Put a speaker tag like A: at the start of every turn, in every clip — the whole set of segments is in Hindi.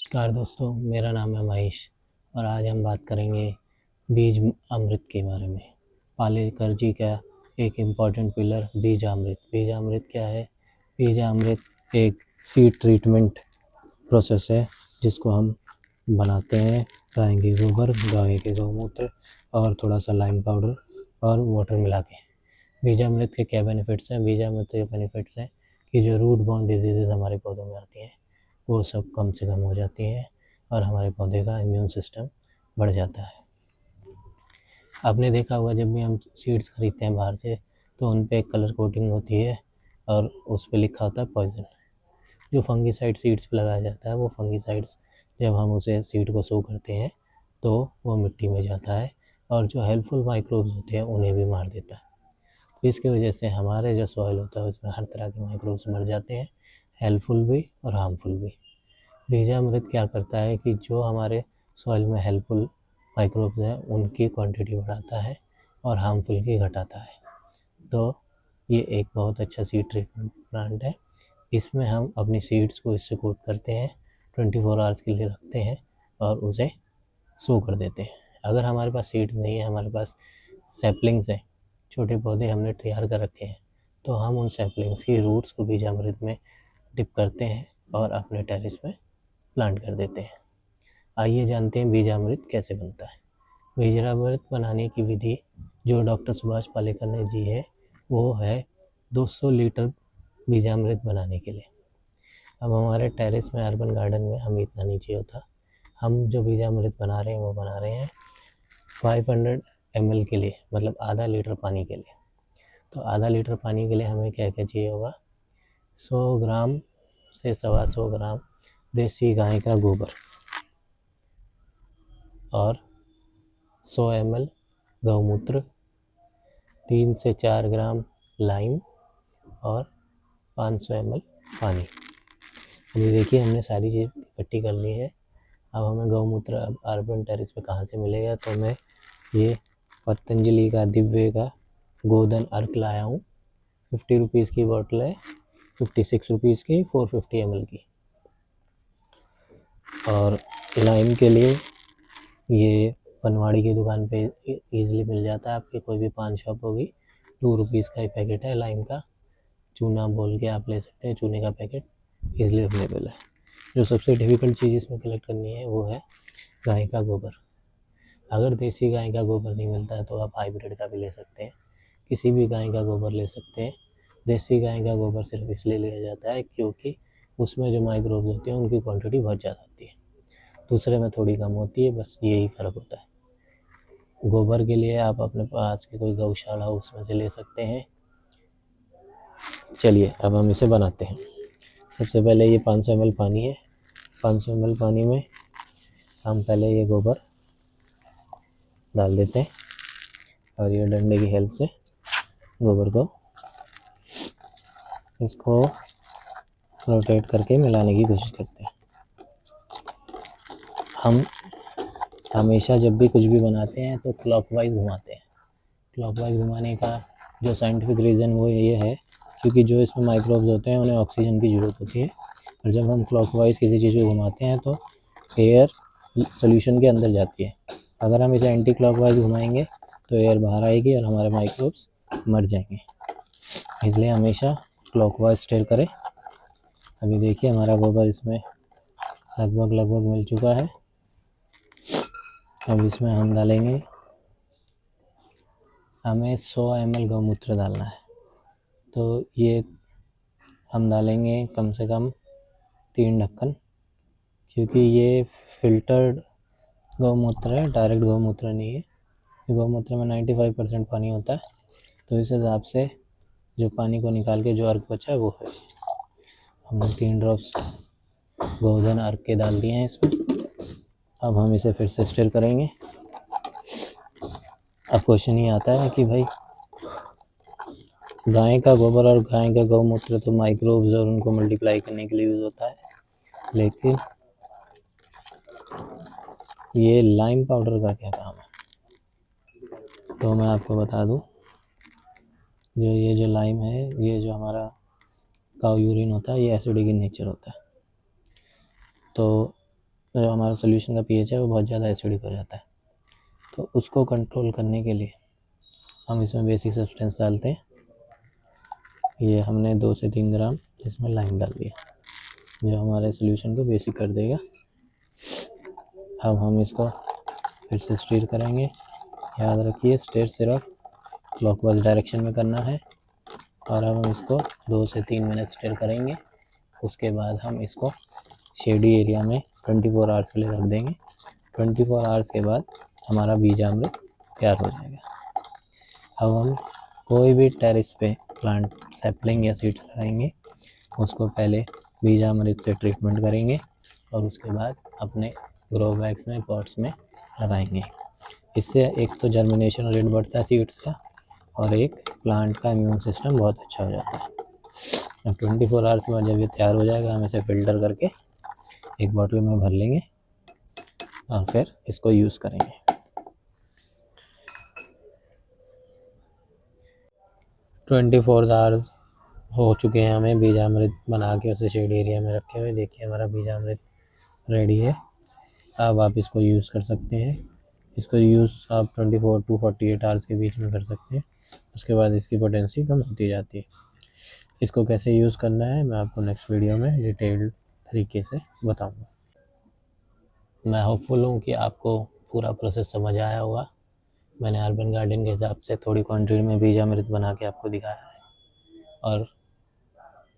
A: नमस्कार दोस्तों, मेरा नाम है महेश और आज हम बात करेंगे बीज अमृत के बारे में। पालेकर जी का एक इम्पॉर्टेंट पिलर बीजामृत। बीजामृत क्या है? बीजामृत एक सीड ट्रीटमेंट प्रोसेस है जिसको हम बनाते हैं गाय के गोबर, गाय के गौमूत्र और थोड़ा सा लाइम पाउडर और वाटर मिला के। बीजामृत के क्या बेनिफिट्स हैं? बीजामृत के बेनिफिट्स हैं कि जो रूट बॉर्न डिजीजेज हमारे पौधों में आती हैं वो सब कम से कम हो जाती हैं और हमारे पौधे का इम्यून सिस्टम बढ़ जाता है। आपने देखा होगा जब भी हम सीड्स खरीदते हैं बाहर से तो उन पे एक कलर कोटिंग होती है और उस पे लिखा होता है पॉइजन। जो फंगीसाइड सीड्स पे लगाया जाता है वो फंगीसाइड्स जब हम उसे सीड को सो करते हैं तो वो मिट्टी में जाता है और जो हेल्पफुल माइक्रोब्स होते हैं उन्हें भी मार देता है। तो इसकी वजह से हमारे जो सॉइल होता है उसमें हर तरह के माइक्रोब्स मर जाते हैं, हेल्पफुल भी और हार्मफुल भी। बीजामृत क्या करता है कि जो हमारे सॉइल में हेल्पफुल माइक्रोब्स हैं उनकी क्वांटिटी बढ़ाता है और हार्मफुल की घटाता है। तो ये एक बहुत अच्छा सीड ट्रीटमेंट प्लांट है। इसमें हम अपनी सीड्स को इससे कोट करते हैं, 24 आवर्स के लिए रखते हैं और उसे सो कर देते हैं। अगर हमारे पास सीड्स नहीं है, हमारे पास सैपलिंग्स हैं, छोटे पौधे हमने तैयार कर रखे हैं, तो हम उन सैपलिंग्स की रूट्स को बीजामृत में डिप करते हैं और अपने टेरेस में प्लांट कर देते हैं। आइए जानते हैं बीजामृत कैसे बनता है। बीजामृत बनाने की विधि जो डॉक्टर सुभाष पालेकर ने दी है वो है 200 लीटर बीजामृत बनाने के लिए। अब हमारे टेरेस में, अर्बन गार्डन में हमें इतना नहीं चाहिए होता। हम जो बीजामृत बना रहे हैं वो बना रहे हैं 500 ml के लिए, मतलब आधा लीटर पानी के लिए। तो आधा लीटर पानी के लिए हमें क्या क्या चाहिए होगा? 100 ग्राम से 125 ग्राम देसी गाय का गोबर और 100 ml गौमूत्र, 3 से 4 ग्राम लाइम और 500 ml पानी। अभी देखिए हमने सारी चीज़ इकट्ठी कर ली है। अब हमें गौमूत्र अब अर्बन टेरेस पे कहाँ से मिलेगा? तो मैं ये पतंजलि का दिव्य का गोधन अर्क लाया हूँ। 50 रुपीज़ की बॉटल है, 56 रुपीज़ की, 450 ml की। और लाइम के लिए ये पनवाड़ी की दुकान पे ईजिली मिल जाता है। आपकी कोई भी पान शॉप होगी, 2 रुपीज़ का ही पैकेट है लाइम का। चूना बोल के आप ले सकते हैं, चूने का पैकेट ईजिली अवेलेबल है। जो सबसे डिफ़िकल्ट चीज़ इसमें कलेक्ट करनी है वो है गाय का गोबर। अगर देसी गाय का गोबर नहीं मिलता है तो आप हाइब्रिड का भी ले सकते हैं, किसी भी गाय का गोबर ले सकते हैं। देसी गाय का गोबर सिर्फ इसलिए लिया जाता है क्योंकि उसमें जो माइक्रोब्स होते हैं उनकी क्वांटिटी बहुत ज़्यादा होती है, दूसरे में थोड़ी कम होती है, बस यही फ़र्क होता है। गोबर के लिए आप अपने पास की कोई गौशाला हो उसमें से ले सकते हैं। चलिए अब हम इसे बनाते हैं। सबसे पहले ये 500 ml पानी है। 500 ml पानी में हम पहले ये गोबर डाल देते हैं और ये डंडे की हेल्प से गोबर को इसको रोटेट करके मिलाने की कोशिश करते हैं। हम हमेशा जब भी कुछ भी बनाते हैं तो क्लॉकवाइज घुमाते हैं। क्लॉकवाइज घुमाने का जो साइंटिफिक रीज़न वो ये है क्योंकि जो इसमें माइक्रोब्स होते हैं उन्हें ऑक्सीजन की ज़रूरत होती है और जब हम क्लॉकवाइज किसी चीज़ को घुमाते हैं तो एयर सॉल्यूशन के अंदर जाती है। अगर हम इसे एंटी क्लॉकवाइज घुमाएंगे तो एयर बाहर आएगी और हमारे माइक्रोब्स मर जाएंगे। इसलिए हमेशा क्लॉकवाइज स्टेयर करें। अभी देखिए हमारा गोबर इसमें लगभग मिल चुका है। अब इसमें हम डालेंगे, हमें 100 ml गौमूत्र डालना है। तो ये हम डालेंगे कम से कम 3 ढक्कन, क्योंकि ये फिल्टर्ड गौमूत्र है, डायरेक्ट गौमूत्र नहीं है। गौमूत्र में 95% पानी होता है, तो इस हिसाब से जो पानी को निकाल के जो अर्क बचा है वो है। हमने 3 ड्रॉप्स गोधन अर्क के डाल दिए हैं इसमें। अब हम इसे फिर से स्टिर करेंगे। अब क्वेश्चन ये आता है कि भाई गाय का गोबर और गाय का गौमूत्र तो माइक्रोब्स और उनको मल्टीप्लाई करने के लिए यूज़ होता है, लेकिन ये लाइम पाउडर का क्या काम है? तो मैं आपको बता दूं, जो लाइम है, ये जो हमारा काऊ यूरिन होता है, ये एसिडिक इन नेचर होता है। तो जो हमारा सोल्यूशन का पीएच है वो बहुत ज़्यादा एसिडिक हो जाता है। तो उसको कंट्रोल करने के लिए हम इसमें बेसिक सब्सटेंस डालते हैं। ये हमने 2 से 3 ग्राम इसमें लाइम डाल दिया, जो हमारे सोल्यूशन को बेसिक कर देगा। अब हम इसको फिर से स्टीर करेंगे। याद रखिए स्टीर सिर्फ क्लॉकवाइज डायरेक्शन में करना है। और अब हम इसको 2 से 3 मिनट स्टीर करेंगे। उसके बाद हम इसको शेडी एरिया में 24 आवर्स के लिए रख देंगे। 24 आवर्स के बाद हमारा बीजामृत तैयार हो जाएगा। अब हम कोई भी टेरेस पे प्लांट सैपलिंग या सीड्स लगाएंगे, उसको पहले बीजामृत से ट्रीटमेंट करेंगे और उसके बाद अपने ग्रो बैग्स में, पॉट्स में लगाएंगे। इससे एक तो जर्मिनेशन रेट बढ़ता है सीड्स का, और एक प्लांट का इम्यून सिस्टम बहुत अच्छा हो जाता है। अब 24 आवर्स के बाद जब ये तैयार हो जाएगा, हम इसे फ़िल्टर करके एक बॉटल में भर लेंगे और फिर इसको यूज़ करेंगे। 24 आवर्स हो चुके हैं हमें बीजामृत बना के उसे शेड एरिया में रखे हुए। देखिए हमारा बीजामृत रेडी है। अब आप इसको यूज़ कर सकते हैं। इसको यूज़ आप 24 टू 48 आवर्स के बीच में कर सकते हैं। उसके बाद इसकी पोटेंसी कम होती जाती है। इसको कैसे यूज़ करना है मैं आपको नेक्स्ट वीडियो में डिटेल्ड तरीके से बताऊंगा। मैं होपफुल हूँ कि आपको पूरा प्रोसेस समझ आया होगा। मैंने अर्बन गार्डन के हिसाब से थोड़ी क्वांटिटी में बीजामृत बना के आपको दिखाया है। और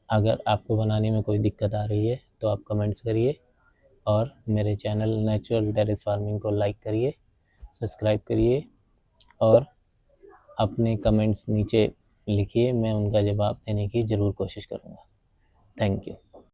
A: अगर आपको बनाने में कोई दिक्कत आ रही है तो आप कमेंट्स करिए और मेरे चैनल नेचुरल टेरेस फार्मिंग को लाइक करिए, सब्सक्राइब करिए और अपने कमेंट्स नीचे लिखिए। मैं उनका जवाब देने की ज़रूर कोशिश करूँगा। Thank you.